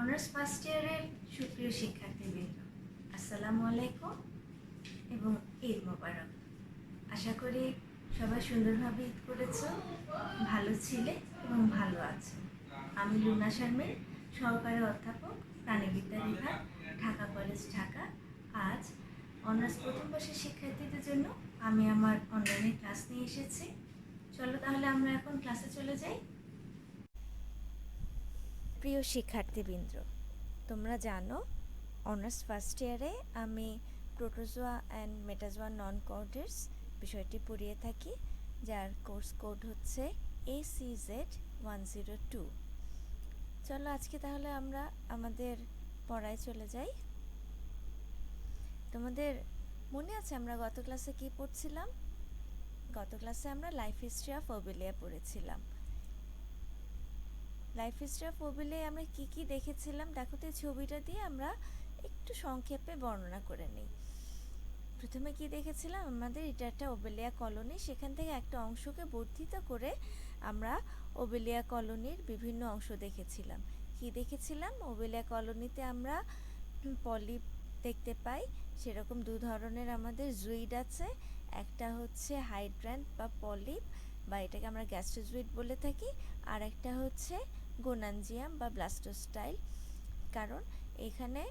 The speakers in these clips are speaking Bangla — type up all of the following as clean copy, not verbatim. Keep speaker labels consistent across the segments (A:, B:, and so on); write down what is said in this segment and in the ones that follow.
A: অনার্স ফার্স্ট ইয়ারের সুপ্রিয় শিক্ষার্থীবৃন্দ, আসসালামু আলাইকুম এবং ঈদ মোবারক। আশা করি সবাই সুন্দরভাবে ঈদ করেছো, ভালো ছিলে এবং ভালো আছো। আমি লুনা শারমিন, সহকারী অধ্যাপক, প্রাণীবিদ্যা বিভাগ, ঢাকা কলেজ, ঢাকা। আজ অনার্স প্রথম বর্ষের শিক্ষার্থীদের জন্য আমি আমার অনলাইনে ক্লাস নিয়ে এসেছি। চলো তাহলে আমরা এখন ক্লাসে চলে যাই।
B: প্রিয় শিক্ষার্থীবৃন্দ, তোমরা জানো অনার্স ফার্স্ট ইয়ারে আমি প্রোটোজোয়া অ্যান্ড মেটাজোয়া নন কোডার্স বিষয়টি পড়িয়ে থাকি, যার কোর্স কোড হচ্ছে ACZ102। চলো আজকে তাহলে আমরা আমাদের পড়ায় চলে যাই। তোমাদের মনে আছে আমরা গত ক্লাসে কি পড়ছিলাম? গত ক্লাসে আমরা লাইফ হিস্ট্রি অফ ওবেলিয়া পড়েছিলাম। লাইফ হিস্ট্রি অফ ওবেলিয়া আমরা কি কি দেখেছিলাম দেখো তো, এই ছবিটা দিয়ে আমরা একটু সংক্ষেপে বর্ণনা করে নিই। প্রথমে কি দেখেছিলাম, আমাদের এটা একটা ওবেলিয়া কলোনি, সেখান থেকে একটা অংশকে বর্ধিত করে আমরা ওবেলিয়া কলোনির বিভিন্ন অংশ দেখেছিলাম। কি দেখেছিলাম, ওবেলিয়া কলোনিতে আমরা পলিপ দেখতে পাই। সেরকম দু ধরনের আমাদের জুইড আছে, একটা হচ্ছে হাইড্রান্ট বা পলিপ, বা এটাকে আমরা গ্যাস্ট্রোজুইড বলে থাকি, আর একটা হচ্ছে গোনানজিয়াম বা ব্লাস্টোস্টাইল। কারণ এখানে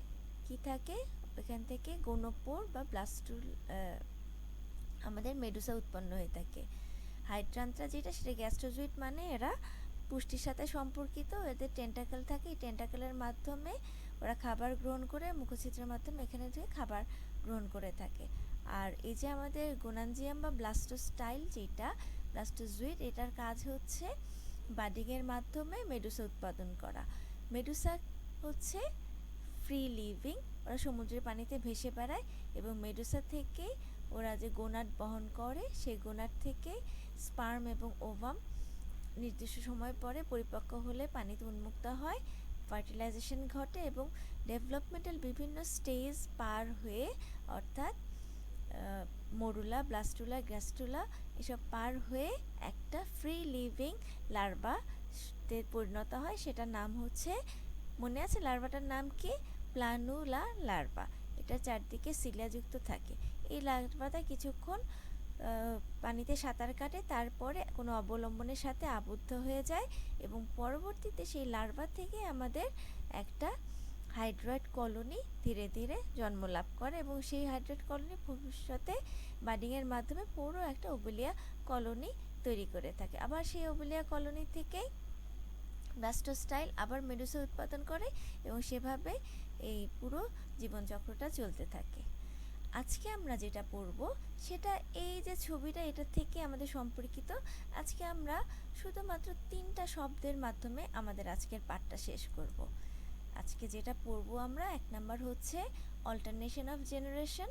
B: কি থাকে, এখান থেকে গৌণপোর বা ব্লাস্টুল আমাদের মেডুসা উৎপন্ন হয়ে থাকে। হাইড্রান্টরা যেটা, সেটা গ্যাস্ট্রোজুইড, মানে এরা পুষ্টির সাথে সম্পর্কিত, এদের টেন্টাকেল থাকে, এই টেন্টাকেলের মাধ্যমে ওরা খাবার গ্রহণ করে, মুখছিদ্রের মাধ্যমে এখানে থেকে খাবার গ্রহণ করে থাকে। আর এই যে আমাদের গোনানজিয়াম বা ব্লাস্টোস্টাইল যেটা ব্লাস্টোজুইড, এটার কাজ হচ্ছে বাডিংয়ের মাধ্যমে মেডুসা উৎপাদন করা। মেডুসা হচ্ছে ফ্রি লিভিং, ওরা সমুদ্রের পানিতে ভেসে বেড়ায় এবং মেডুসা থেকে ওরা যে গোনাড বহন করে, সেই গোনাড থেকে স্পার্ম এবং ওভাম নির্দিষ্ট সময় পরে পরিপক্ক হলে পানিতে উন্মুক্ত হয়, ফার্টিলাইজেশন ঘটে এবং ডেভেলপমেন্টাল বিভিন্ন স্টেজ পার হয়ে, অর্থাৎ মরুলা, ব্লাস্টুলা, গ্যাস্টুলা এসব পার হয়ে একটা ফ্রি লিভিং লার্ভাতে পরিণত হয়। সেটার নাম হচ্ছে, মনে আছে লার্ভাটার নাম কি? প্লানুলা লার্ভা। এটা চারদিকে সিলিয়াযুক্ত থাকে। এই লার্ভাটা কিছুক্ষণ পানিতে সাঁতার কাটে, তারপরে কোনো অবলম্বনের সাথে আবদ্ধ হয়ে যায় এবং পরবর্তীতে সেই লার্ভা থেকে আমাদের একটা হাইড্রয়েড কলোনি ধীরে ধীরে জন্ম লাভ করে এবং সেই হাইড্রয়েড কলোনি ভবিষ্যতে বাডিংয়ের মাধ্যমে পুরো একটা ওবেলিয়া কলোনি তৈরি করে থাকে। আবার সেই ওবেলিয়া কলোনি থেকেই ব্লাস্টোস্টাইল আবার মেডুসা উৎপাদন করে এবং সেভাবে এই পুরো জীবনচক্রটা চলতে থাকে। আজকে আমরা যেটা পড়ব সেটা এই যে ছবিটা, এটা থেকে আমাদের সম্পর্কিত। আজকে আমরা শুধুমাত্র 3টা শব্দের মাধ্যমে আমাদের আজকের পাঠটা শেষ করব। আজকে যেটা পড়ব আমরা, 1 নাম্বার হচ্ছে অল্টারনেশন অফ জেনারেশন,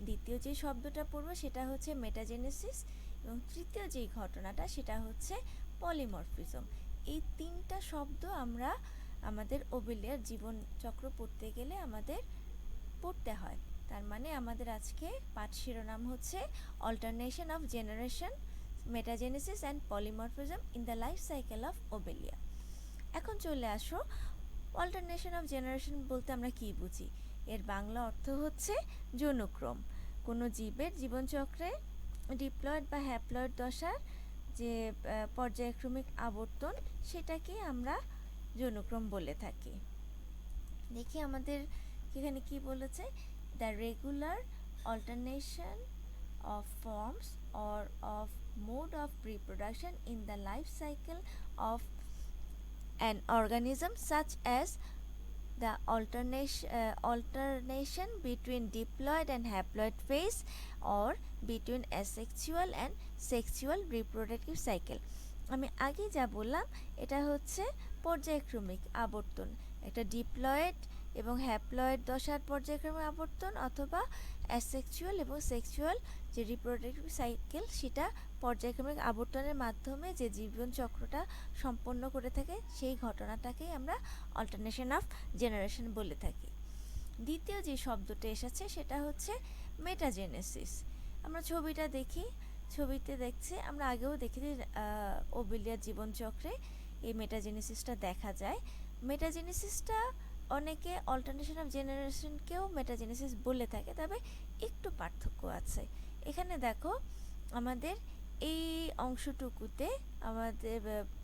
B: দ্বিতীয় যে শব্দটা পড়ব সেটা হচ্ছে মেটাজেনেসিস, এবং তৃতীয় যেই ঘটনাটা সেটা হচ্ছে পলিমরফিজম। এই 3টা শব্দ আমরা আমাদের ওবেলিয়ার জীবনচক্র পড়তে গেলে আমাদের পড়তে হয়। তার মানে আমাদের আজকে পাঠ শিরোনাম হচ্ছে alternation of generation, metagenesis and polymorphism in the life cycle of Obelia. এখন চলে আসো, অল্টারনেশন অফ জেনারেশন বলতে আমরা কি বুঝি? এর বাংলা অর্থ হচ্ছে যৌনক্রম। কোনো জীবের জীবনচক্রে ডিপ্লয়েড বা হ্যাপ্লয়েড দশার যে পর্যায়ক্রমিক আবর্তন, সেটাকে আমরা যৌনক্রম বলে থাকি। দেখি আমাদের এখানে কি বলেছে, the regular alternation of forms or of mode of reproduction in the life cycle of an organism, such as the alternation between diploid and haploid phase or between asexual and sexual reproductive cycle. আমি আগে যা বললাম এটা হচ্ছে পর্যায়ক্রমিক আবর্তন, একটা ডিপ্লয়েড এবং হ্যাপ্লয়েড দশার পর্যায়ক্রমিক আবর্তন, অথবা অ্যাসেক্সুয়াল এবং সেক্সুয়াল যে রিপ্রোডাক্টিভ সাইকেল, সেটা পর্যায়ক্রমিক আবর্তনের মাধ্যমে যে জীবনচক্রটা সম্পন্ন করে থাকে, সেই ঘটনাটাকেই আমরা অল্টারনেশন অফ জেনারেশন বলে থাকি। দ্বিতীয় যে শব্দটা এসেছে সেটা হচ্ছে মেটাজেনেসিস। আমরা ছবিটা দেখি, ছবিতে দেখছি, আমরা আগেও দেখেছি ওবেলিয়ার জীবনচক্রে এই মেটাজেনেসিসটা দেখা যায়। মেটাজেনেসিসটা অনেকে অল্টারনেশন অফ জেনারেশনকেও মেটাজেনেসিস বলে থাকে, তবে একটু পার্থক্য আছে। এখানে দেখো আমাদের এই অংশটুকুতে আমাদের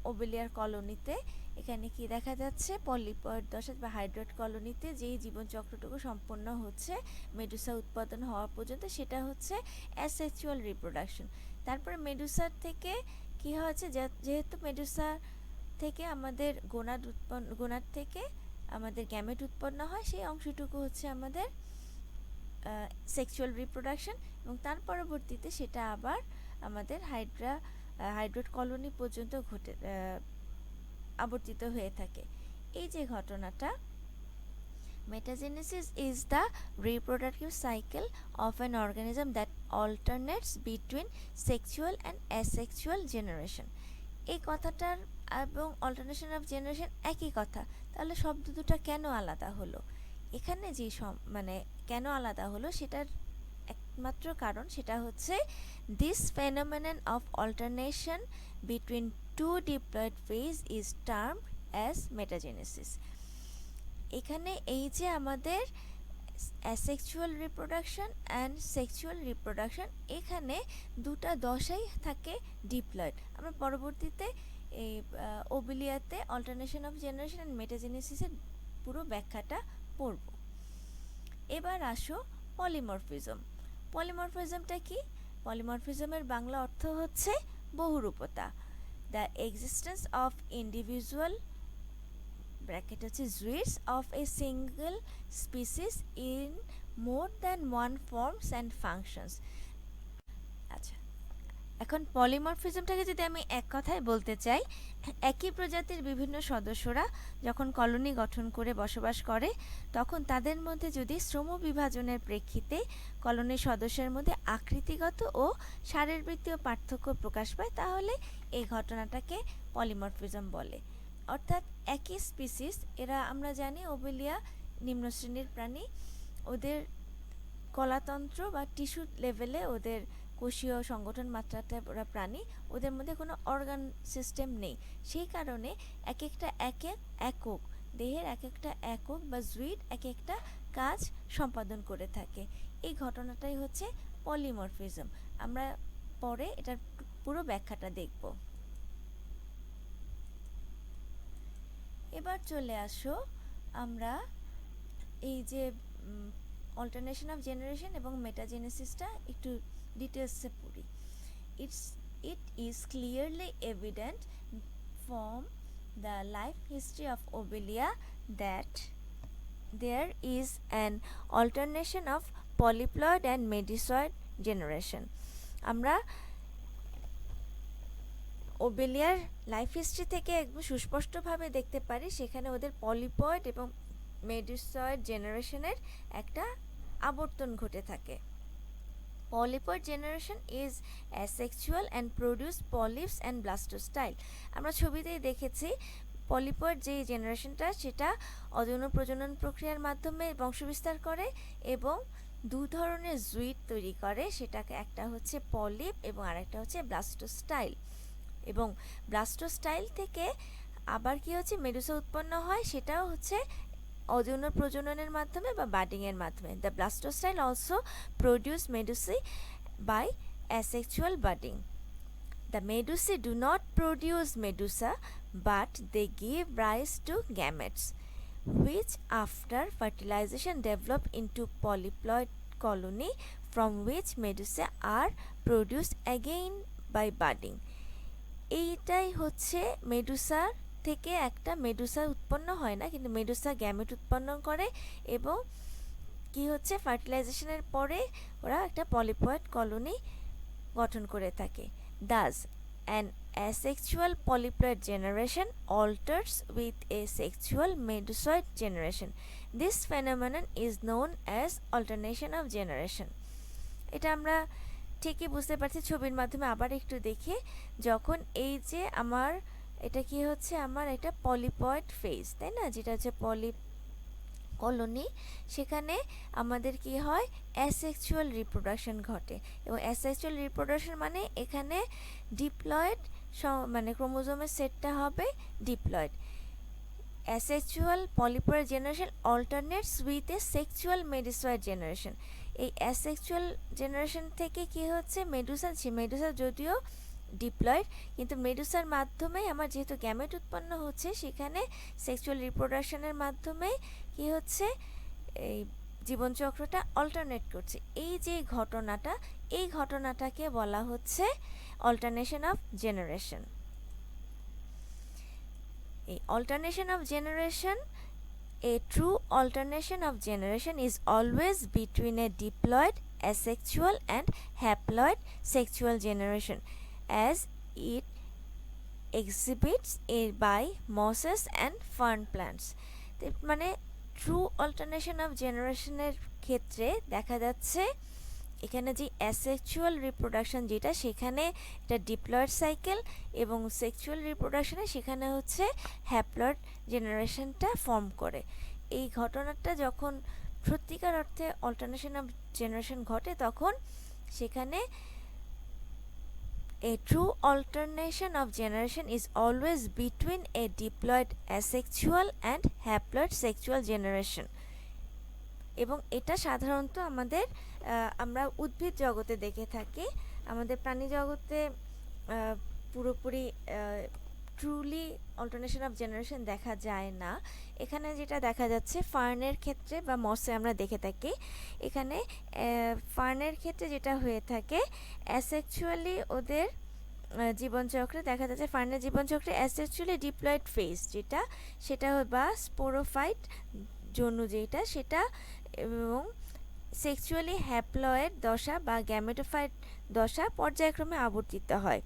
B: ওবেলিয়ার কলোনিতে এখানে কি দেখা যাচ্ছে, পলিপয়েড দশা বা হাইড্রয়েড কলোনিতে যেই জীবনচক্রটুকু সম্পন্ন হচ্ছে মেডুসা উৎপাদন হওয়া পর্যন্ত, সেটা হচ্ছে অ্যাসেক্সুয়াল রিপ্রোডাকশন। তারপরে মেডুসার থেকে কি হচ্ছে, যেহেতু মেডুসা থেকে আমাদের গোনাড থেকে আমাদের গ্যামেট উৎপন্ন হয়, সেই অংশটুকু হচ্ছে আমাদের সেক্সুয়াল রিপ্রোডাকশন, এবং তার পরবর্তীতে সেটা আবার আমাদের হাইড্রয়েড কলোনি পর্যন্ত আবর্তিত হয়ে থাকে। এই যে ঘটনাটা, metagenesis is the reproductive cycle of an organism that alternates between sexual and asexual generation. এই কথাটার এবং অল্টারনেশন অফ জেনারেশন একই কথা, তাহলে শব্দ দুটো কেন আলাদা হলো? এখানে যে মানে কেন আলাদা হলো সেটার একমাত্র কারণ, সেটা হচ্ছে this phenomenon of alternation between two diploid phase is termed as metagenesis. এখানে এই যে আমাদের asexual reproduction and sexual reproduction, এখানে দুটা দশাই থাকে ডিপ্লয়েড। আমরা পরবর্তীতে এই ওবিলিয়াতে অল্টারনেশন অফ জেনারেশন অ্যান্ড মেটাজেনেসিসের পুরো ব্যাখ্যাটা পড়ব। এবার আসো পলিমরফিজম। পলিমরফিজমটা কি? পলিমরফিজমের বাংলা অর্থ হচ্ছে বহুরূপতা। The existence of individual bracket হচ্ছে zooids of a single species in more than one forms and functions. আচ্ছা, এখন পলিমরফিজমটাকে যদি আমি এক কথায় বলতে চাই, একই প্রজাতির বিভিন্ন সদস্যরা যখন কলোনি গঠন করে বসবাস করে, তখন তাদের মধ্যে যদি শ্রম বিভাজনের প্রেক্ষিতে কলোনির সদস্যের মধ্যে আকৃতিগত ও শারীরবৃত্তীয় পার্থক্য প্রকাশ পায়, তাহলে এই ঘটনাটাকে পলিমরফিজম বলে। অর্থাৎ একই স্পিসিস, এরা আমরা জানি ওবেলিয়া নিম্ন শ্রেণীর প্রাণী, ওদের কলাতন্ত্র বা টিস্যু লেভেলে ওদের কোষীয় সংগঠন মাত্রাতে ওরা প্রাণী, ওদের মধ্যে কোনো অর্গান সিস্টেম নেই। সেই কারণে এক একটা একক দেহের এক একটা একক বা জুইড এক একটা কাজ সম্পাদন করে থাকে। এই ঘটনাটাই হচ্ছে পলিমরফিজম। আমরা পরে এটার পুরো ব্যাখ্যাটা দেখব। এবার চলে আসো আমরা এই যে অল্টারনেশন অফ জেনারেশন এবং মেটাজেনেসিসটা একটু ডিটেলসে পড়ি। It is clearly evident from the life history of Obelia that there is an alternation of polyploid and medusoid generation. আমরা ওবেলিয়ার লাইফ হিস্ট্রি থেকে একদম সুস্পষ্টভাবে দেখতে পারি, সেখানে ওদের পলিপয়েড এবং মেডুসয়েড জেনারেশনের একটা আবর্তন ঘটে থাকে। Polypoid generation is asexual and produce polyps and blastostyle. আমরা ছবিতেই দেখেছি পলিপয়েড যে জেনারেশনটা, সেটা অযৌন প্রজনন প্রক্রিয়ার মাধ্যমে বংশবিস্তার করে এবং দু ধরনের জুইট তৈরি করে, সেটাকে একটা হচ্ছে পলিপ এবং আরেকটা হচ্ছে ব্লাস্টোস্টাইল। এবং ব্লাস্টোস্টাইল থেকে আবার কি হচ্ছে মেডুসা উৎপন্ন হয়, সেটাও হচ্ছে অযৌন প্রজননের মাধ্যমে বা বাডিংয়ের মাধ্যমে। The blastostyle also produce medusae by asexual budding. The medusae do not produce medusa, but they give rise to gametes, which after fertilization develop into polyploid colony, from which medusae are produced again by budding. এইটাই হচ্ছে মেডুসার থেকে একটা মেডুসা উৎপন্ন হয় না, কিন্তু মেডুসা গ্যামেট উৎপন্ন করে এবং কি হচ্ছে ফার্টিলাইজেশনের পরে ওরা একটা পলিপয়েড কলোনি গঠন করে থাকে। Thus, an asexual polyploid generation alters with a sexual medusoid generation. This phenomenon is known as alternation of generation. এটা আমরা ঠিকই বুঝতে পারছি ছবির মাধ্যমে। আবার একটু দেখি, যখন এই যে আমার এটা কি হচ্ছে, আমার এটা পলিপয়েড ফেজ, তাই না, যেটা হচ্ছে পলি কলোনি, সেখানে আমাদের কি হয়, অ্যাসেক্সুয়াল রিপ্রোডাকশন ঘটে। এবং অ্যাসেক্সুয়াল রিপ্রোডাকশন মানে এখানে ডিপ্লয়েড মানে ক্রোমোজোমের সেটটা হবে diploid. Asexual polypoid generation alternates with a sexual medusoid generation. এই অ্যাসেক্সুয়াল জেনারেশন থেকে কি হচ্ছে, মেডুসা যদিও ডিপ্লয়েড, কিন্তু মেডুসার মাধ্যমেই আমার যেহেতু গ্যামেট উৎপন্ন হচ্ছে, সেখানে সেক্সুয়াল রিপ্রোডাকশনের মাধ্যমে কি হচ্ছে, এই জীবনচক্রটা অল্টারনেট করছে। এই যে ঘটনাটা, এই ঘটনাটাকে বলা হচ্ছে অল্টারনেশন অফ জেনারেশন। এই alternation of generation, a true alternation of generation is always between a diploid asexual and haploid sexual generation, as it exhibits by mosses and fern plants. মানে ট্রু অল্টারনেশন অফ জেনারেশনের ক্ষেত্রে দেখা যাচ্ছে এখানে যে অ্যাসেক্সুয়াল রিপ্রোডাকশন যেটা, সেখানে এটা ডিপ্লয়েড সাইকেল, এবং সেক্সুয়াল রিপ্রোডাকশনে সেখানে হচ্ছে হ্যাপ্লয়েড জেনারেশনটা ফর্ম করে। এই ঘটনাটা যখন সত্যিকার অর্থে অল্টারনেশন অফ জেনারেশন ঘটে, তখন সেখানে a true alternation of generation is always between a diploid asexual and haploid sexual generation. এবং এটা সাধারণত আমরা উদ্ভিদ জগতে দেখে থাকি, আমাদের প্রাণী জগতে পুরোপুরি ট্রুলি অল্টারনেশন অফ জেনারেশন দেখা যায় না। এখানে যেটা দেখা যাচ্ছে ফার্নের ক্ষেত্রে বা মসে আমরা দেখে থাকি, এখানে ফার্নের ক্ষেত্রে যেটা হয়ে থাকে, অ্যাসেক্সুয়ালি ওদের জীবনচক্রে দেখা যাচ্ছে, ফার্নের জীবনচক্রে অ্যাসেক্সুয়ালি ডিপ্লয়েড ফেজ যেটা, সেটা বা স্পোরোফাইট জন্যু যেটা, সেটা এবং সেক্সুয়ালি হ্যাপ্লয়েড দশা বা গ্যামেটোফাইট দশা পর্যায়ক্রমে আবর্তিত হয়।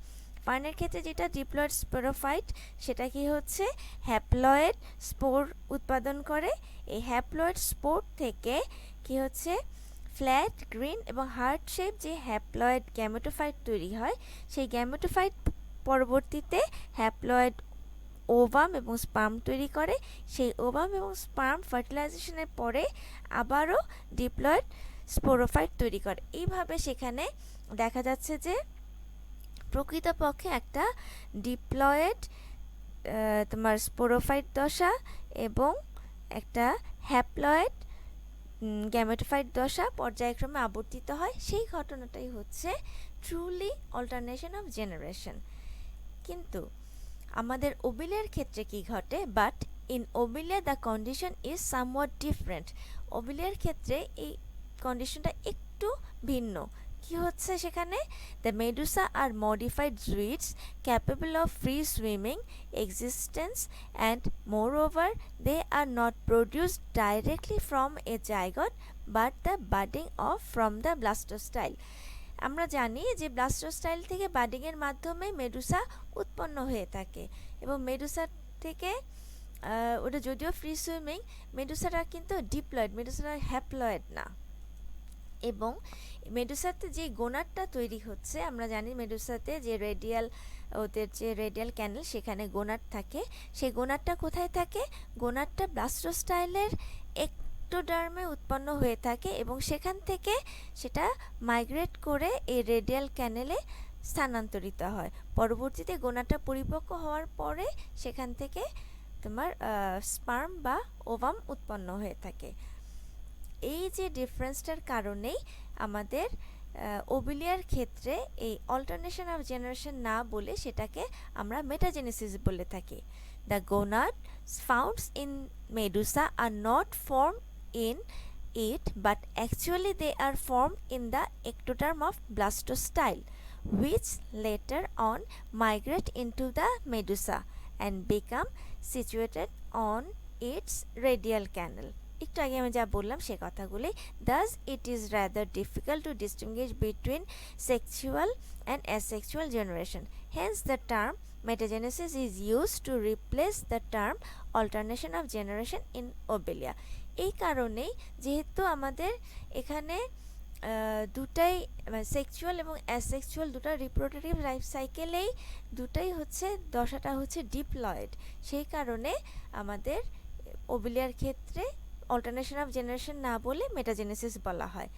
B: ফার্নের ক্ষেত্রে যেটা ডিপ্লয়েড স্পোরোফাইট, সেটা কি হচ্ছে হ্যাপ্লয়েড স্পোর উৎপাদন করে। এই হ্যাপ্লয়েড স্পোর থেকে কি হচ্ছে ফ্ল্যাট, গ্রিন এবং হার্ট শেপ যে হ্যাপ্লয়েড গ্যামেটোফাইট তৈরি হয়, সেই গ্যামেটোফাইট পরবর্তীতে হ্যাপ্লয়েড ওভাম এবং স্পার্ম তৈরি করে। সেই ওভাম এবং স্পার্ম ফার্টিলাইজেশনের পরে আবারও ডিপ্লয়েড স্পোরোফাইট তৈরি করে। এইভাবে সেখানে দেখা যাচ্ছে যে প্রকৃতপক্ষে একটা ডিপ্লয়েড তোমার স্পোরোফাইট দশা এবং একটা হ্যাপ্লয়েড গ্যামেটোফাইট দশা পর্যায়ক্রমে আবর্তিত হয়। সেই ঘটনাটাই হচ্ছে ট্রুলি অল্টারনেশন অফ জেনারেশন। কিন্তু আমাদের ওভিলের ক্ষেত্রে কি ঘটে? But in Obelia the condition is somewhat different. ওভিলের ক্ষেত্রে এই কন্ডিশনটা একটু ভিন্ন। কি হচ্ছে সেখানে? The medusa are modified zooids capable of free swimming existence and moreover they are not produced directly from a zygote but the budding off from the blastostyle. আমরা জানি যে ব্লাস্টোস্টাইল থেকে বাডিংয়ের মাধ্যমে মেডুসা উৎপন্ন হয়ে থাকে, এবং মেডুসা থেকে ওটা যদিও ফ্রি সুইমিং, মেডুসাটা কিন্তু ডিপ্লয়েড, মেডুসাটা হ্যাপ্লয়েড না। এবং মেডুসাতে যে গোনাডটা তৈরি হচ্ছে, আমরা জানি মেডুসাতে যে ওদের যে রেডিয়াল ক্যানেল, সেখানে গোনাড থাকে। সেই গোনাডটা কোথায় থাকে? গোনাডটা ব্লাস্টোস্টাইলের এক্টোডার্মে উৎপন্ন হয়ে থাকে, এবং সেখান থেকে সেটা মাইগ্রেট করে এই রেডিয়াল ক্যানেলে স্থানান্তরিত হয়। পরবর্তীতে গোনাডটা পরিপক্ক হওয়ার পরে সেখান থেকে তোমার স্পার্ম বা ওভাম উৎপন্ন হয়ে থাকে। এই যে ডিফারেন্সটার কারণেই আমাদের ওভিলিয়ার ক্ষেত্রে এই অল্টারনেশন অফ জেনারেশন না বলে সেটাকে আমরা মেটাজেনেসিস বলে থাকি। The gonad founds in medusa are not form in it, but actually they are formed in the ectoderm of blastostyle, which later on migrate into the medusa and become situated on its radial canal. একটু আগে আমি যা বললাম সে কথাগুলি। Thus it is rather difficult to distinguish between sexual and asexual generation. Hence the term metagenesis is used to replace the term alternation of generation in obelia. এই কারণেই যেহেতু আমাদের এখানে দুটাই সেক্সুয়াল এবং অ্যাসেক্সুয়াল দুটা রিপ্রোডাক্টিভ লাইফ সাইকেলেই দুটাই হচ্ছে দশাটা হচ্ছে ডিপ্লয়েড, সেই কারণে আমাদের ওভিলিয়ার ক্ষেত্রে অল্টারনেশন অফ জেনারেশন না বলে মেটাজেনেসিস বলা হয়।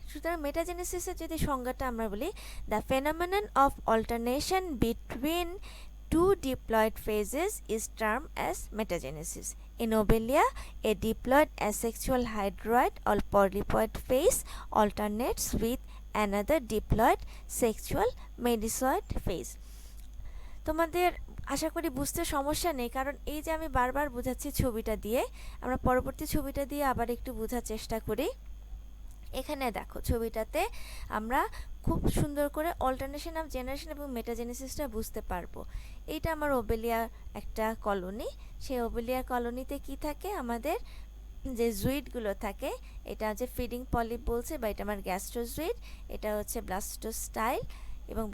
B: সুতরাং মেটাজেনেসিসের যদি সংজ্ঞাটা আমরা বলি, the phenomenon of alternation between two diploid phases is termed as metagenesis. In Obelia, a diploid asexual hydroid or polyploid phase alternates with another diploid sexual medusoid phase. তোমাদের আশা করি বুঝতে সমস্যা নেই, কারণ এই যে আমি বারবার বোঝাচ্ছি ছবিটা দিয়ে, আমরা পরবর্তী ছবিটা দিয়ে আবার একটু বোঝার চেষ্টা করি। এখানে দেখো ছবিটাতে আমরা খুব সুন্দর করে অল্টারনেশন অফ জেনারেশন এবং মেটাজেনেসিসটা বুঝতে পারবো। এইটা আমার ওবেলিয়া একটা কলোনি। সেই ওবেলিয়া কলোনিতে কি থাকে, আমাদের যে জুইডগুলো থাকে, এটা হচ্ছে ফিডিং পলিপ বলছে, বা এটা আমার গ্যাস্ট্রোজুইড, এটা হচ্ছে ব্লাস্টোস্টাইল। এবং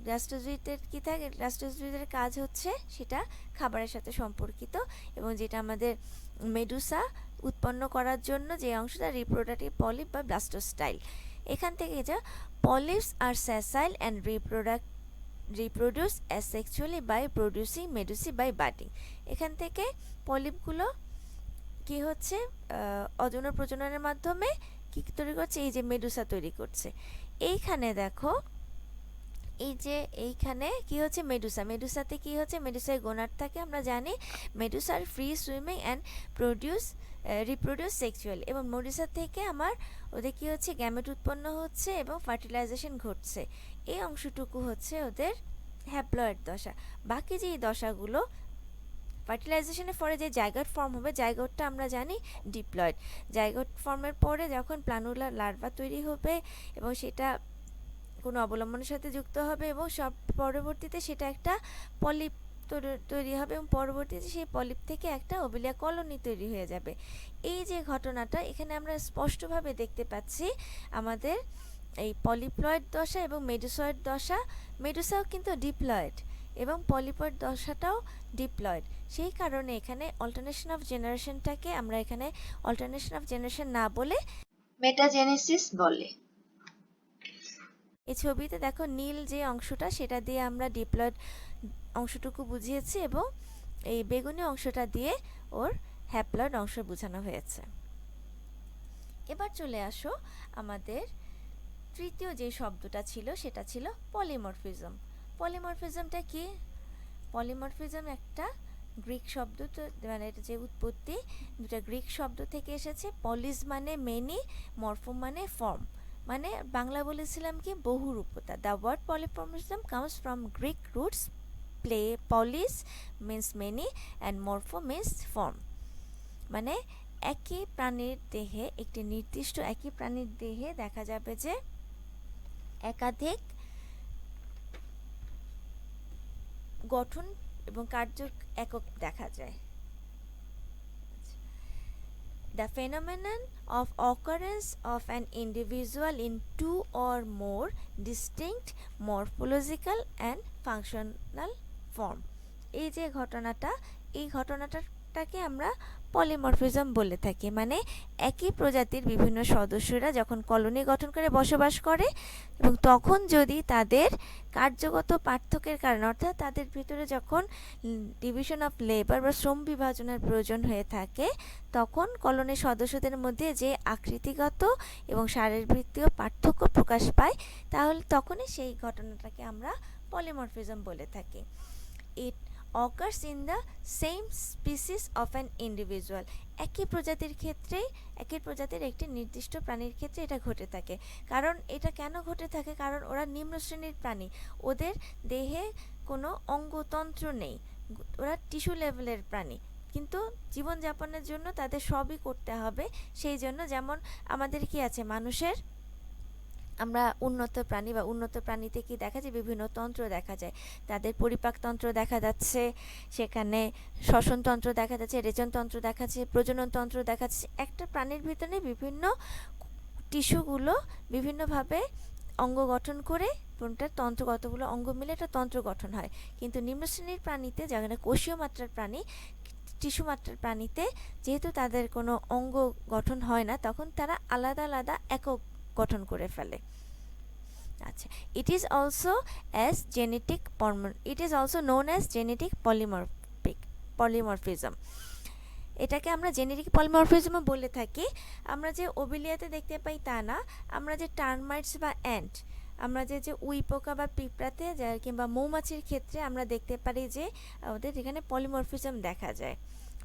B: ব্লাস্টোজুইডের কী থাকে, ব্লাস্টোজুইডের কাজ হচ্ছে সেটা খাবারের সাথে সম্পর্কিত, এবং যেটা আমাদের মেডুসা উৎপন্ন করার জন্য যে অংশটা রিপ্রোডাক্টিভ পলিপ বা ব্লাস্টোস্টাইল। এখান থেকে যা polyps are sessile and reproduce asexually by producing medusae by budding. এখান থেকে পলিপগুলো কি হচ্ছে, অযৌন প্রজননের মাধ্যমে কি তৈরি করছে, এই যে মেডুসা তৈরি করছে। এইখানে দেখো, এই যে এইখানে কি হচ্ছে, মেডুসাতে কি হচ্ছে, মেডুসায় গোনাড থাকে, আমরা জানি মেডুসার free swimming and reproduce sexually, এবং মেডুসা থেকে আমার ওদের কি হচ্ছে, গ্যামেট উৎপন্ন হচ্ছে এবং ফার্টিলাইজেশন ঘটছে। এই অংশটুকু হচ্ছে ওদের হ্যাপ্লয়েড দশা। বাকি যে দশাগুলো ফার্টিলাইজেশনের পরে যে জাইগোট ফর্ম হবে, জাইগোটটা আমরা জানি ডিপ্লয়েড। জাইগোট ফর্মের পরে যখন প্লানুলার লার্ভা তৈরি হবে এবং সেটা কোনো অবলম্বনের সাথে যুক্ত হবে, এবং সব পরবর্তীতে সেটা একটা পলিপ তৈরি হবে, এবং পরবর্তীতে সেই পলিপ থেকে একটা ওবেলিয়া কলোনি তৈরি হয়ে যাবে। এই যে ঘটনাটা এখানে আমরা স্পষ্টভাবে দেখতে পাচ্ছি, আমাদের এই পলিপ্লয়েড দশা এবং মেডুসয়েড দশা, মেডুসাও কিন্তু ডিপ্লয়েড এবং পলিপ্লয়েড দশাটাও ডিপ্লয়েড। সেই কারণে এখানে অল্টারনেশন অফ জেনারেশনটাকে আমরা এখানে অল্টারনেশন অফ জেনারেশন না বলে
A: মেটাজেনেসিস বলে।
B: এই ছবিতে দেখো নীল যে অংশটা, সেটা দিয়ে আমরা ডিপ্লয়েড অংশটুকু বুঝিয়েছি, এবং এই বেগুনি অংশটা দিয়ে ওর হ্যাপ্লয়েড অংশ বোঝানো হয়েছে। এবার চলে আসো আমাদের তৃতীয় যে শব্দটা ছিল, সেটা ছিল পলিমরফিজম। পলিমরফিজমটা কি? পলিমরফিজম একটা গ্রিক শব্দ, তো মানে এটা যে উৎপত্তি দুটা গ্রিক শব্দ থেকে এসেছে। পলিস মানে মেনি, মরফো মানে ফর্ম, মানে বাংলা বলেছিলাম কি বহুরূপতা। The word polymorphism comes from Greek roots polys means many and morpho means form. মানে একই প্রাণীর দেহে, একটি নির্দিষ্ট একই প্রাণীর দেহে দেখা যাবে যে একাধিক গঠন এবং কার্য একক দেখা যায়। The phenomenon of occurrence of an individual in two or more distinct morphological and functional form. এই যে ঘটনাটা, এই ঘটনাটাকে আমরা পলিমরফিজম বলে থাকি। মানে একই প্রজাতির বিভিন্ন সদস্যরা যখন কলোনি গঠন করে বসবাস করে, এবং তখন যদি তাদের কার্যগত পার্থক্যের কারণে, অর্থাৎ তাদের ভিতরে যখন ডিভিশন অফ লেবার বা শ্রম বিভাজনের প্রয়োজন হয়ে থাকে, তখন কলোনির সদস্যদের মধ্যে যে আকৃতিগত এবং শারীরবৃত্তীয় পার্থক্য প্রকাশ পায়, তাহলে তখনই সেই ঘটনাটাকে আমরা পলিমরফিজম বলে থাকি। ইট occurs in the same species of an individual. একই প্রজাতির ক্ষেত্রে, একই প্রজাতির একটি নির্দিষ্ট প্রাণীর ক্ষেত্রে এটা ঘটে থাকে। কারণ এটা কেন ঘটে থাকে, কারণ ওরা নিম্ন শ্রেণীর প্রাণী, ওদের দেহে কোনো অঙ্গতন্ত্র নেই, ওরা টিস্যু লেভেলের প্রাণী, কিন্তু জীবনযাপনের জন্য তাদের সবই করতে হবে। সেই জন্য যেমন আমাদের কি আছে, মানুষের, আমরা উন্নত প্রাণী বা উন্নত প্রাণীতে কি দেখা যায়, বিভিন্ন তন্ত্র দেখা যায়, তাদের পরিপাকতন্ত্র দেখা যাচ্ছে, সেখানে শ্বসনতন্ত্র দেখা যাচ্ছে, রেচনতন্ত্র দেখা যাচ্ছে, প্রজননতন্ত্র দেখা যাচ্ছে। একটা প্রাণীর ভিতরে বিভিন্ন টিস্যুগুলো বিভিন্নভাবে অঙ্গ গঠন করে, কোনটা তন্ত্র, কতগুলো অঙ্গ মিলে একটা তন্ত্র গঠন হয়। কিন্তু নিম্ন শ্রেণীর প্রাণীতে, যেখানে কোষীয় মাত্রার প্রাণী, টিস্যু মাত্রার প্রাণীতে যেহেতু তাদের কোনো অঙ্গ গঠন হয় না, তখন তারা আলাদা আলাদা একক গঠন করে ফেলে। আচ্ছা, it is also known as genetic polymorphism. এটাকে আমরা জেনেটিক পলিমরফিজম বলে থাকি। আমরা যে ওবেলিয়াতে দেখতে পাই তা না, আমরা যে টার্মাইটস বা অ্যান্ট, আমরা যে উই পোকা বা পিঁপড়াতে কিংবা মৌমাছির ক্ষেত্রে আমরা দেখতে পারি যে ওদের এখানে পলিমরফিজম দেখা যায়।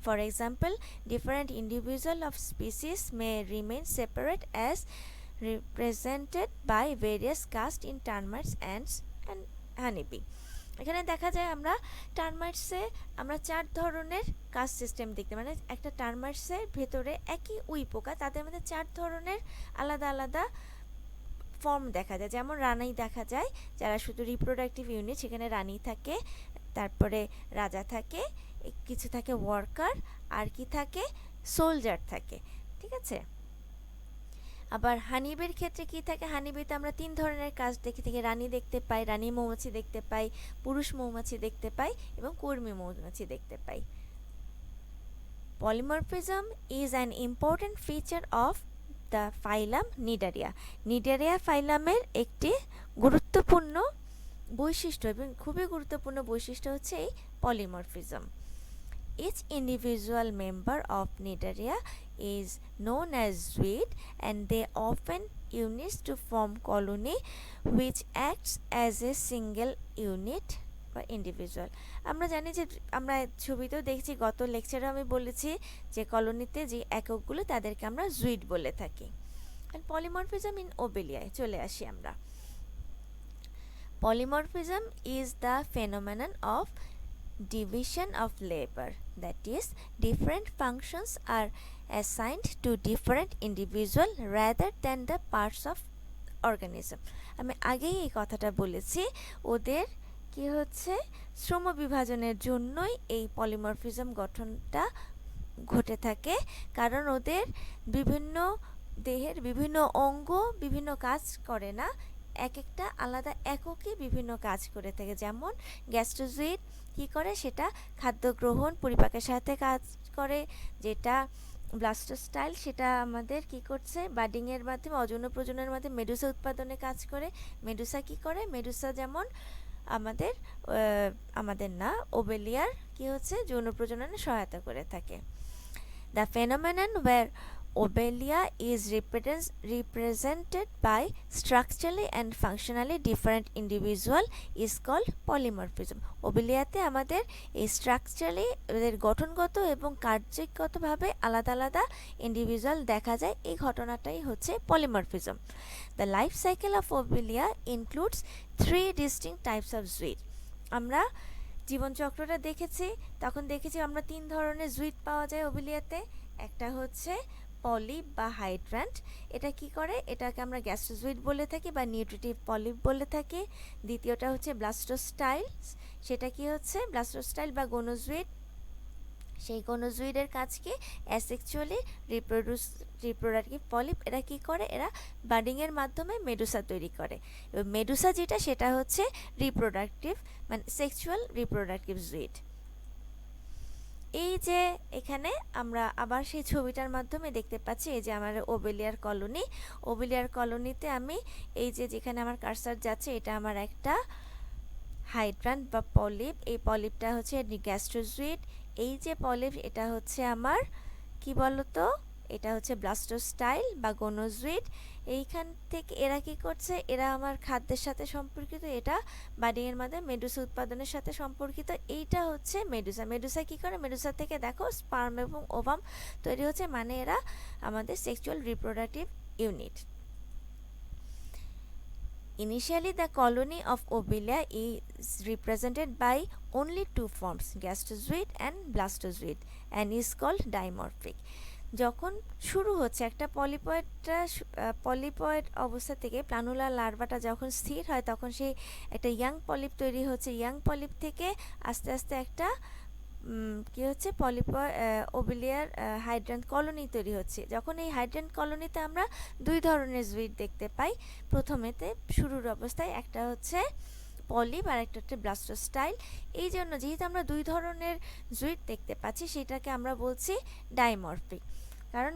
B: For example, different individual of species may remain separate as represented by various caste in termites, ants and honeybee. এখানে দেখা যায় আমরা টার্মাইটসে আমরা 4 ধরনের কাস্ট সিস্টেম দেখতে, মানে একটা টার্মাইটসের ভেতরে একই উই পোকা, তাদের মধ্যে 4 ধরনের আলাদা আলাদা ফর্ম দেখা যায়। যেমন রানী দেখা যায়, যারা শুধু রিপ্রোডাক্টিভ ইউনিট, সেখানে রানী থাকে, তারপরে রাজা থাকে, কিছু থাকে ওয়ার্কার, আর কি থাকে সোলজার থাকে, ঠিক আছে। আবার হানিবের ক্ষেত্রে কি থাকে, হানিবিতে আমরা 3 ধরনের কাস্ট দেখে থাকি, রানী দেখতে পাই, রানী মৌমাছি দেখতে পাই, পুরুষ মৌমাছি দেখতে পাই এবং কর্মী মৌমাছি দেখতে পাই। Polymorphism is an important feature of the phylum Cnidaria. Cnidaria ফাইলামের একটি গুরুত্বপূর্ণ বৈশিষ্ট্য এবং খুবই গুরুত্বপূর্ণ বৈশিষ্ট্য হচ্ছে এই polymorphism. Each individual member of Cnidaria is known as zooid, and they often units to form colony which acts as a single unit বা ইন্ডিভিজুয়াল। আমরা জানি যে আমরা ছবিতেও দেখছি, গত লেকচারে আমি বলেছি যে কলোনিতে যে এককগুলো তাদেরকে আমরা জুইড বলে থাকি। আর পলিমরফিজম ইন ওবেলিয়ায় চলে আসি আমরা। Polymorphism is the phenomenon of division of labor, that is, different functions are assigned to different individual rather than the parts of organism. আমি আগেই এই কথাটা বলেছি, ওদের কি হচ্ছে শ্রম বিভাজনের জন্যই এই পলিমরফিজম গঠনটা ঘটে থাকে, কারণ ওদের বিভিন্ন দেহের বিভিন্ন অঙ্গ বিভিন্ন কাজ করে না, এক একটা আলাদা এককে বিভিন্ন কাজ করে থাকে। যেমন গ্যাস্ট্রোজুইড কি করে, সেটা খাদ্য গ্রহণ পরিপাকের সাথে কাজ করে, যেটা ব্লাস্টোস্টাইল সেটা আমাদের কি করছে বাডিংয়ের মাধ্যমে অযৌন প্রজননের মাধ্যমে মেডুসা উৎপাদনে কাজ করে। মেডুসা কি করে, মেডুসা যেমন আমাদের না ওবেলিয়ার কি হচ্ছে যৌন প্রজননে সহায়তা করে থাকে। The phenomenon where Obelia is represented by structurally and functionally different individual is called polymorphism. ওবেলিয়াতে আমাদের এই স্ট্রাকচারালি এদের গঠনগত এবং কার্যিকগতভাবে আলাদা আলাদা ইন্ডিভিজুয়াল দেখা যায়, এই ঘটনাটাই হচ্ছে পলিমরফিজম। The life cycle of Obelia includes 3 distinct types of zooid. আমরা জীবনচক্রটা দেখেছি, তখন দেখেছি আমরা 3 ধরনের জুইড পাওয়া যায় ওবেলিয়াতে। একটা হচ্ছে পলিপ বা হাইড্রান্ট, এটা কি করে, এটাকে আমরা গ্যাস্ট্রোজুইড বলে থাকি বা নিউট্রিটিভ পলিপ বলে থাকি। দ্বিতীয়টা হচ্ছে ব্লাস্টোস্টাইল, সেটা কি হচ্ছে ব্লাস্টোস্টাইল বা গনোজুইড, সেই গনোজুইডের কাজ কি অ্যাসেক্সুয়ালি রিপ্রোডাক্টিভ পলিপ, এরা কি করে, এরা বাডিংয়ের মাধ্যমে মেডুসা তৈরি করে। এবং মেডুসা যেটা সেটা হচ্ছে রিপ্রোডাক্টিভ মানে সেক্সুয়াল রিপ্রোডাক্টিভ জুইড। এই যে এখানে আমরা আবার সেই ছবিটার মাধ্যমে দেখতে পাচ্ছি, এই যে আমার ওবেলিয়ার কলোনি, ওবেলিয়ার কলোনিতে আমি এই যে যেখানে আমার কার্সার যাচ্ছে, এটা আমার একটা হাইড্রান্ট বা পলিপ, এই পলিপটা হচ্ছে গ্যাস্ট্রোজুইড। এই যে পলিপ এটা হচ্ছে আমার কি বলতো, এটা হচ্ছে ব্লাস্টোস্টাইল বা গনোজুইড। এইখান থেকে এরা কি করছে, এরা আমার খাদ্যের সাথে সম্পর্কিত, এটা বাডিংয়ের মাধ্যমে মেডুসা উৎপাদনের সাথে সম্পর্কিত। এইটা হচ্ছে মেডুসা। মেডুসা কি করে, মেডুসা থেকে দেখো স্পার্ম এবং ওভাম তৈরি হচ্ছে, মানে এরা আমাদের sexual reproductive unit. Initially, the colony of Obelia is represented by only 2 forms, gastrozooid and blastozoid, and is called dimorphic. যখন শুরু হচ্ছে একটা পলিপয়েড অবস্থা থেকে প্লানুলার লার্ভাটা যখন স্থির হয়, তখন সেই একটা ইয়াং পলিপ তৈরি হচ্ছে। ইয়াং পলিপ থেকে আস্তে আস্তে একটা কি হচ্ছে ওবেলিয়ার হাইড্রান্ট কলোনি তৈরি হচ্ছে। যখন এই হাইড্রান্ট কলোনিতে আমরা 2 ধরনের জুইড দেখতে পাই। প্রথমেতে শুরুর অবস্থায় একটা হচ্ছে পলিপ আর একটা হচ্ছে ব্লাস্টোস্টাইল। এই জন্য যেহেতু আমরা 2 ধরনের জুইড দেখতে পাচ্ছি, সেটাকে আমরা বলছি ডাইমরফিক। কারণ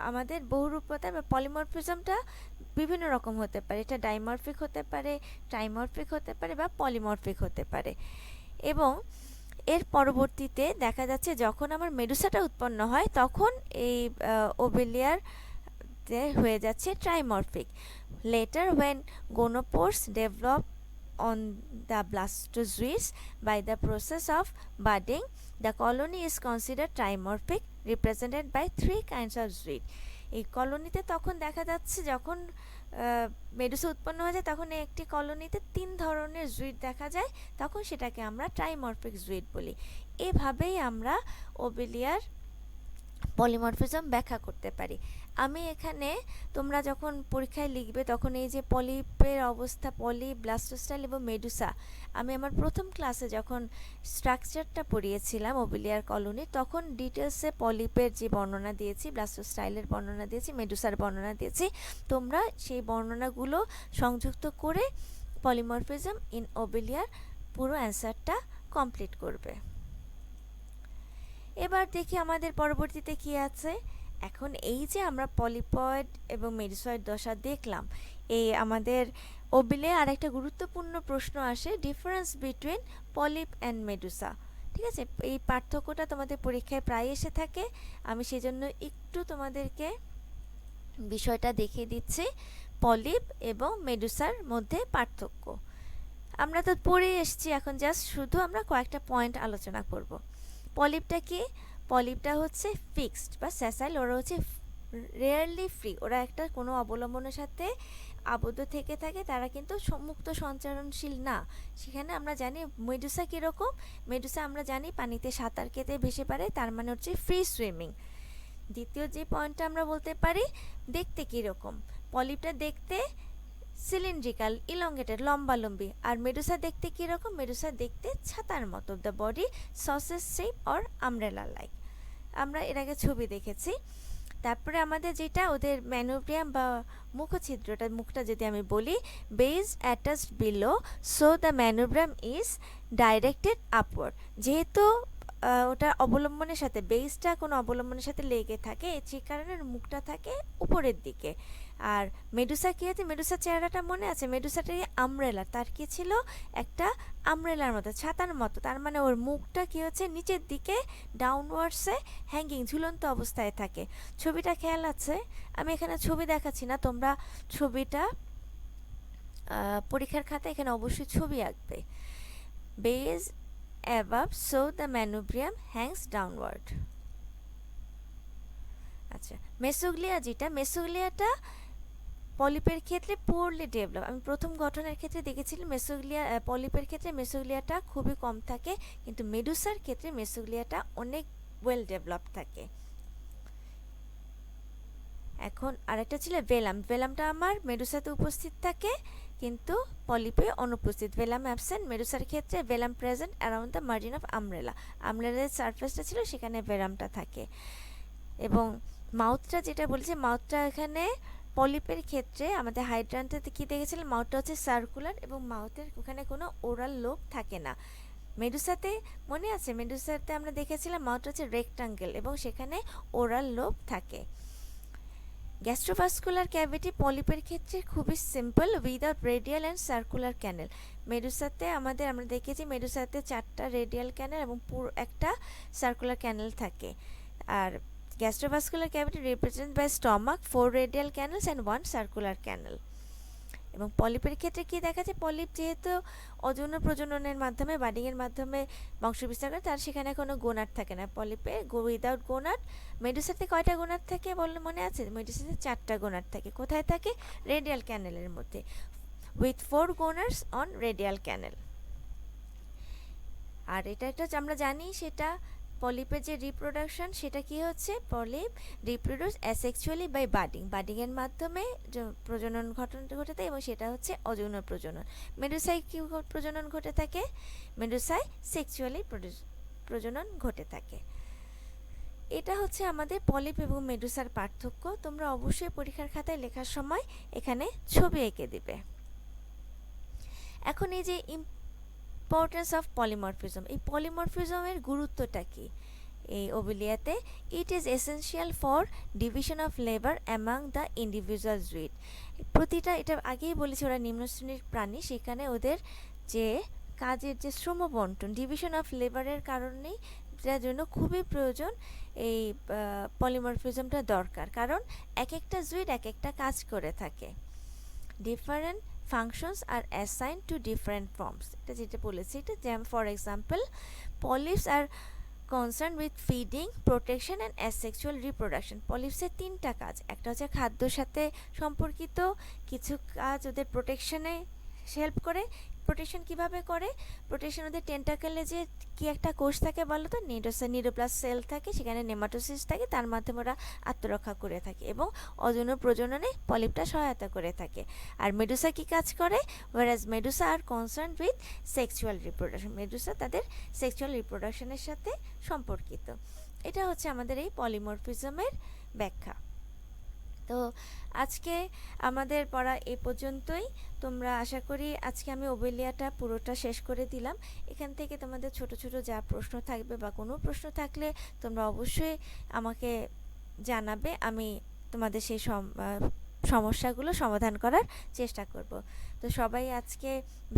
B: আমাদের বহুরূপতা বা পলিমরফিজমটা বিভিন্ন রকম হতে পারে, এটা ডাইমরফিক হতে পারে, ট্রাইমরফিক হতে পারে বা পলিমরফিক হতে পারে। এবং এর পরবর্তীতে দেখা যাচ্ছে যখন আমার মেডুসাটা উৎপন্ন হয়, তখন এই ওবেলিয়ার হয়ে যাচ্ছে trimorphic. Later when gonopores develop on the blastozoids by the process of budding, the colony is consider trimorphic represented by 3 kinds of zooid. এই কলোনিতে তখন দেখা যাচ্ছে যখন মেডুসা উৎপন্ন হয়ে যায় তখন একটি কলোনিতে 3 ধরনের জুইট দেখা যায়, তখন সেটাকে আমরা ট্রাইমরফিক জুইট বলি। এভাবেই আমরা ওবেলিয়ার পলিমরফিজম ব্যাখ্যা করতে পারি। আমি এখানে তোমরা যখন পরীক্ষায় লিখবে তখন এই যে পলিপের অবস্থা, পলি, ব্লাস্টোস্টাইল এবং মেডুসা, আমি আমার প্রথম ক্লাসে যখন স্ট্রাকচারটা পড়িয়েছিলাম ওবেলিয়ার কলোনির তখন ডিটেলসে পলিপের যে বর্ণনা দিয়েছি, ব্লাস্টোস্টাইলের বর্ণনা দিয়েছি, মেডুসার বর্ণনা দিয়েছি। তোমরা সেই বর্ণনাগুলো সংযুক্ত করে পলিমরফিজম ইন ওবেলিয়ার পুরো অ্যান্সারটা কমপ্লিট করবে। এবার দেখি আমাদের পরবর্তীতে কি আছে। এখন এই যে আমরা পলিপয়েড এবং মেডুসয়েড দশা দেখলাম, এই আমাদের ওবিলে আর একটা গুরুত্বপূর্ণ প্রশ্ন আসে, difference between polyp and Medusa. ঠিক আছে, এই পার্থক্যটা তোমাদের পরীক্ষায় প্রায় এসে থাকে। আমি সেজন্য একটু তোমাদেরকে বিষয়টা দেখিয়ে দিচ্ছি, পলিপ এবং মেডুসার মধ্যে পার্থক্য। আমরা তো পড়ে এসেছি, এখন জাস্ট শুধু আমরা কয়েকটা পয়েন্ট আলোচনা করব। পলিপটা কি? পলিপটা হচ্ছে ফিক্সড বা স্যাসাইল, ওরা হচ্ছে রেয়ারলি ফ্রি, ওরা একটা কোনো অবলম্বনের সাথে আবদ্ধ থেকে থাকে, তারা কিন্তু মুক্ত সঞ্চারণশীল না। সেখানে আমরা জানি মেডুসা কীরকম, মেডুসা আমরা জানি পানিতে সাঁতার কেটে ভেসে পারে, তার মানে হচ্ছে ফ্রি সুইমিং। দ্বিতীয় যে পয়েন্টটা আমরা বলতে পারি, দেখতে কীরকম, পলিপটা দেখতে সিলিন্ড্রিক্যাল, ইলংগেটেড, লম্বালম্বি। আর মেডুসা দেখতে কীরকম? মেডুসা দেখতে ছাতার মতো, the body sausage shape or umbrella like. আমরা এর আগে ছবি দেখেছি। তারপরে আমাদের যেটা ওদের ম্যানোব্রিয়াম বা মুখছিদ্রটা, মুখটা যদি আমি বলি, base attached below so the manubrium is directed upward. যেহেতু ওটা অবলম্বনের সাথে, বেসটা কোনো অবলম্বনের সাথে লেগে থাকে, সে কারণে মুখটা থাকে উপরের দিকে। আর মেডুসা কী আছে? মেডুসার চেহারাটা মনে আছে, মেডুসাটা আমব্রেলা, তার কি ছিল? একটা আমব্রেলার মতো, ছাতার মতো, তার মানে ওর মুখটা কি হচ্ছে নিচের দিকে ডাউনওয়ার্ডসে হ্যাঙ্গিং, ঝুলন্ত অবস্থায় থাকে। ছবিটা খেয়াল আছে? আমি এখানে ছবি দেখাচ্ছি না, তোমরা ছবিটা পরীক্ষার খাতায় এখানে অবশ্যই ছবি আঁকবে। Base above so the manubrium hangs downward। আচ্ছা, মেসোগ্লিয়া যেটা, মেসোগ্লিয়াটা পলিপের ক্ষেত্রে পোরলি ডেভেলপ। আমি প্রথম গঠনের ক্ষেত্রে দেখেছিলাম মেসোগ্লিয়া, পলিপের ক্ষেত্রে মেসোগ্লিয়াটা খুবই কম থাকে, কিন্তু মেডুসার ক্ষেত্রে মেসোগ্লিয়াটা অনেক ওয়েল ডেভেলপ থাকে। এখন আরেকটা ছিল ভেলাম। ভেলামটা আমার মেডুসাতে উপস্থিত থাকে কিন্তু পলিপে অনুপস্থিত। ভেলাম অ্যাবসেন্ট, মেডুসার ক্ষেত্রে velum present around the margin of umbrella. আমব্রেলার সারফেসটা ছিল, সেখানে ভেলামটা থাকে। এবং মাউথটা যেটা বলছে, মাউথটা এখানে পলিপের ক্ষেত্রে আমাদের হাইড্রান্টাতে কী দেখেছিলাম, মাউথটা হচ্ছে সার্কুলার এবং মাউথের ওখানে কোনো ওরাল লোব থাকে না। মেডুসাতে মনে আছে, মেডুসাতে আমরা দেখেছিলাম মাউথটা হচ্ছে রেক্টাঙ্গেল এবং সেখানে ওরাল লোব থাকে। গ্যাস্ট্রোভাস্কুলার ক্যাভিটি পলিপের ক্ষেত্রে খুবই simple, without radial and circular canal. মেডুসাতে আমরা দেখেছি মেডুসাতে 4টা রেডিয়াল ক্যানেল এবং পুরো একটা সার্কুলার ক্যানেল থাকে। আর gastrovascular cavity represent by stomach, 4 radial canals and 1 circular canal. এবং পলিপের ক্ষেত্রে কি দেখা যায়, পলিপ যেহেতু অযৌন প্রজননের মাধ্যমে, বাডিংয়ের মাধ্যমে বংশবিস্তার করে, তার সেখানে কোনো গোনাড থাকে না। পলিপে উইদাউট গোনাড। মেডুসাতে কয়টা গোনাড থাকে বললে মনে আছে? মেডুসাতে 4টা গোনাড থাকে। কোথায় থাকে? রেডিয়াল ক্যানেলের মধ্যে, উইথ 4 গোনাডস অন রেডিয়াল ক্যানেল। আর এটা আমরা জানি, সেটা পলিপের যে রিপ্রোডাকশন, সেটা কি হচ্ছে, polyp reproduce asexually by budding, বাডিংয়ের মাধ্যমে প্রজনন ঘটে থাকে এবং সেটা হচ্ছে অযৌন প্রজনন। মেডুসায় কি প্রজনন ঘটে থাকে? মেডুসায় সেক্সুয়ালি প্রজনন ঘটে থাকে। এটা হচ্ছে আমাদের পলিপ এবং মেডুসার পার্থক্য। তোমরা অবশ্যই পরীক্ষার খাতায় লেখার সময় এখানে ছবি এঁকে দিবে। এখন এই যে ইম্পর্টেন্স অফ পলিমরফিজম, এই পলিমরফিজমের গুরুত্বটা কি এই ওবেলিয়াতে? It is essential for division of labour among the individual zooid. প্রতিটা, এটা আগেই বলেছি, ওরা নিম্ন শ্রেণীর প্রাণী, সেখানে ওদের যে কাজের যে শ্রমবন্টন, ডিভিশন অফ লেবারের কারণেই যার জন্য খুবই প্রয়োজন এই পলিমরফিজমটা দরকার, কারণ এক একটা জুইট এক একটা কাজ করে থাকে। Different functions are assigned to different forms, এটা যেটা বলেছি, এটা যেমন for example polyps are concern with feeding, protection and asexual reproduction. পলিপসের 3টা কাজ। একটা হচ্ছে খাদ্যর সাথে সম্পর্কিত, কিছু কাজ ওদের প্রোটেকশনে হেল্প করে। প্রোটেকশন কিভাবে করে? প্রোটেকশন ওদের টেন্টাকেলে যে কি একটা কোষ থাকে বলো তো, নিডোপ্লাস্ট সেল থাকে, সেখানে নেমাটোসিস থাকে, তার মাধ্যমে ওরা আত্মরক্ষা করে থাকে এবং অযৌন প্রজননে পলিপটা সহায়তা করে থাকে। আর মেডুসা কি কাজ করে? Whereas medusa are concern with sexual reproduction. Medusa তাদের সেক্সুয়াল রিপ্রোডাকশনের সাথে সম্পর্কিত। এটা হচ্ছে আমাদের এই পলিমরফিজমের ব্যাখ্যা। তো আজকে আমাদের পড়া এ পর্যন্তই। তোমরা আশা করি আজকে আমি ওবেলিয়াটা পুরোটা শেষ করে দিলাম। এখান থেকে তোমাদের ছোট ছোট যা প্রশ্ন থাকবে বা কোনো প্রশ্ন থাকলে তোমরা অবশ্যই আমাকে জানাবে। আমি তোমাদের সেই সমস্যাগুলো সমাধান করার চেষ্টা করব। তো সবাই আজকে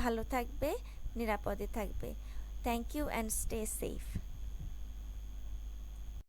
B: ভালো থাকবে, নিরাপদে থাকবে। Thank you and stay safe.